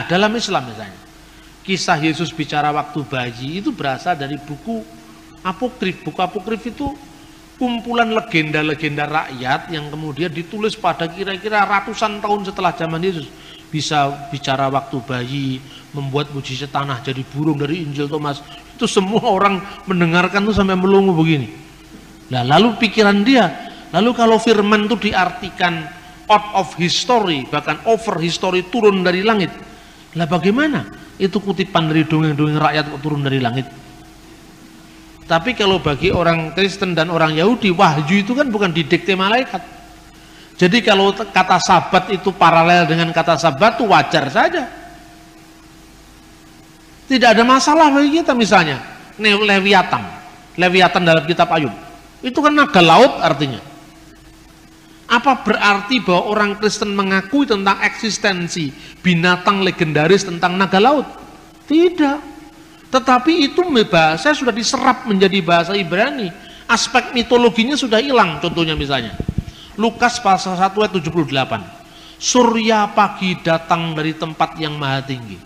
Dalam Islam misalnya, kisah Yesus bicara waktu bayi itu berasal dari buku apokrif. Buku apokrif itu kumpulan legenda-legenda rakyat yang kemudian ditulis pada kira-kira ratusan tahun setelah zaman Yesus. Bisa bicara waktu bayi, membuat mujizat tanah jadi burung dari Injil Thomas. Itu semua orang mendengarkan tuh sampai melongo begini. Nah, lalu pikiran dia, lalu kalau firman itu diartikan out of history, bahkan over history, turun dari langit. Lah bagaimana? Itu kutipan dari dongeng-dongeng rakyat turun dari langit. Tapi kalau bagi orang Kristen dan orang Yahudi, wahyu itu kan bukan didikte malaikat. Jadi kalau kata sabat itu paralel dengan kata sabat itu wajar saja. Tidak ada masalah bagi kita. Misalnya Leviathan. Leviathan dalam kitab Ayub. Itu kan naga laut artinya. Apa berarti bahwa orang Kristen mengakui tentang eksistensi binatang legendaris tentang naga laut? Tidak. Tetapi itu bahasa sudah diserap menjadi bahasa Ibrani. Aspek mitologinya sudah hilang. Contohnya misalnya Lukas pasal 1 ayat 78. Surya pagi datang dari tempat yang maha tinggi.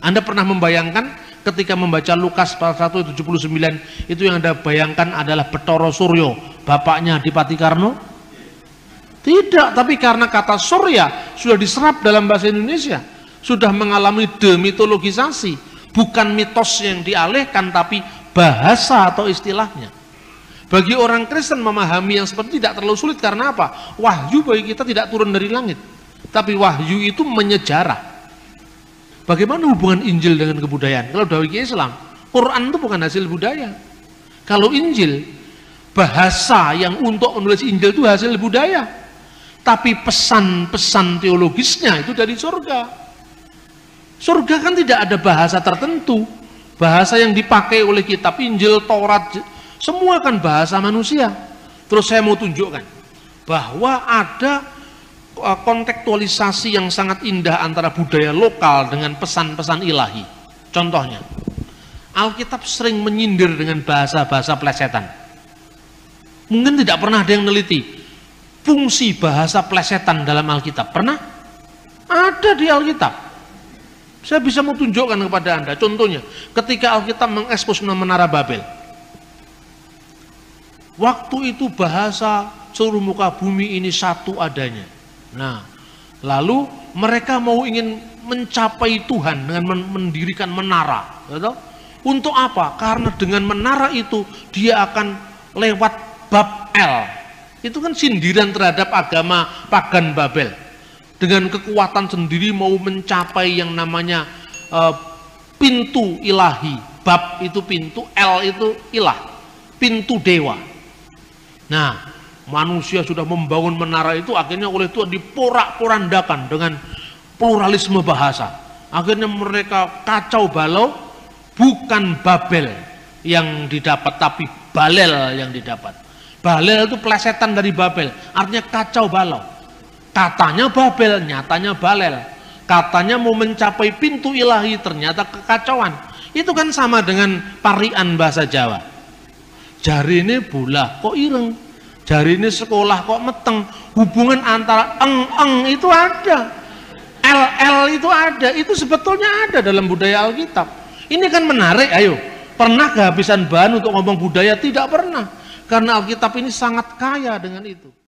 Anda pernah membayangkan ketika membaca Lukas pasal 1 ayat 79, itu yang Anda bayangkan adalah Bathara Surya, bapaknya Adipati Karno? Tidak, tapi karena kata surya sudah diserap dalam bahasa Indonesia, sudah mengalami demitologisasi, bukan mitos yang dialihkan, tapi bahasa atau istilahnya. Bagi orang Kristen memahami yang seperti tidak terlalu sulit. Karena apa? Wahyu bagi kita tidak turun dari langit, tapi wahyu itu menyejarah. Bagaimana hubungan Injil dengan kebudayaan? Kalau bagi Islam, Quran itu bukan hasil budaya. Kalau Injil, bahasa yang untuk menulis Injil itu hasil budaya. Tapi pesan-pesan teologisnya itu dari surga. Surga kan tidak ada bahasa tertentu. Bahasa yang dipakai oleh kitab Injil, Taurat, semua kan bahasa manusia. Terus saya mau tunjukkan bahwa ada kontekstualisasi yang sangat indah antara budaya lokal dengan pesan-pesan ilahi. Contohnya, Alkitab sering menyindir dengan bahasa-bahasa plesetan. Mungkin tidak pernah ada yang neliti fungsi bahasa plesetan dalam Alkitab. Pernah? Ada di Alkitab. Saya bisa mau tunjukkan kepada Anda. Contohnya, ketika Alkitab mengekspos menara Babel. Waktu itu bahasa seluruh muka bumi ini satu adanya. Nah, lalu mereka mau ingin mencapai Tuhan dengan mendirikan menara. Gitu? Untuk apa? Karena dengan menara itu dia akan lewat Babel. Itu kan sindiran terhadap agama pagan Babel. Dengan kekuatan sendiri mau mencapai yang namanya pintu ilahi. Bab itu pintu, L itu ilah, pintu dewa. Nah, manusia sudah membangun menara itu, akhirnya oleh Tuhan diporak-porandakan dengan pluralisme bahasa. Akhirnya mereka kacau balau, bukan Babel yang didapat, tapi Balel yang didapat. Balel itu plesetan dari Babel, artinya kacau balau. Katanya Babel, nyatanya Balel. Katanya mau mencapai pintu ilahi, ternyata kekacauan. Itu kan sama dengan parian bahasa Jawa. Jari ini bulah kok ireng, jari ini sekolah kok meteng. Hubungan antara eng itu ada, l itu ada, itu sebetulnya ada dalam budaya Alkitab. Ini kan menarik. Ayo, pernah kehabisan bahan untuk ngomong budaya? Tidak pernah. Karena Alkitab ini sangat kaya dengan itu.